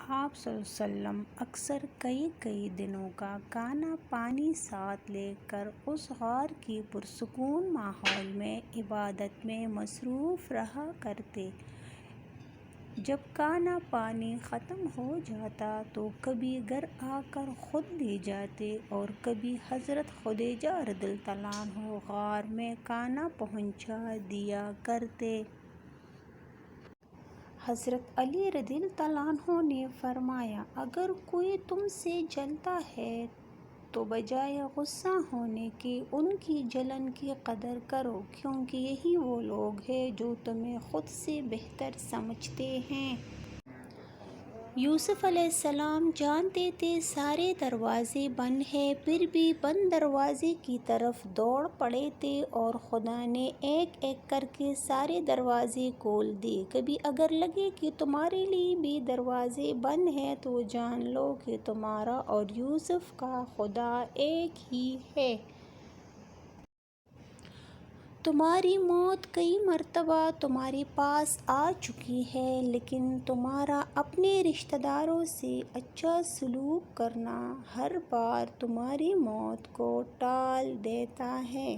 آپ صلی اللہ علیہ وسلم اکثر کئی دنوں کا کھانا پانی ساتھ لے کر اس غار کی پرسکون ماحول میں عبادت میں مصروف رہا کرتے۔ جب کھانا پانی ختم ہو جاتا تو کبھی گھر آ کر خود لے جاتے اور کبھی حضرت خدیجہ رضی اللہ عنہا غار میں کھانا پہنچا دیا کرتے۔ حضرت علی رضی اللہ عنہ نے فرمایا، اگر کوئی تم سے جلتا ہے تو بجائے غصہ ہونے کے ان کی جلن کی قدر کرو، کیونکہ یہی وہ لوگ ہیں جو تمہیں خود سے بہتر سمجھتے ہیں۔ یوسف علیہ السلام جانتے تھے سارے دروازے بند ہیں، پھر بھی بند دروازے کی طرف دوڑ پڑے تھے اور خدا نے ایک ایک کر کے سارے دروازے کھول دیے۔ کبھی اگر لگے کہ تمہارے لیے بھی دروازے بند ہیں تو جان لو کہ تمہارا اور یوسف کا خدا ایک ہی ہے۔ تمہاری موت کئی مرتبہ تمہارے پاس آ چکی ہے، لیکن تمہارا اپنے رشتہ داروں سے اچھا سلوک کرنا ہر بار تمہاری موت کو ٹال دیتا ہے۔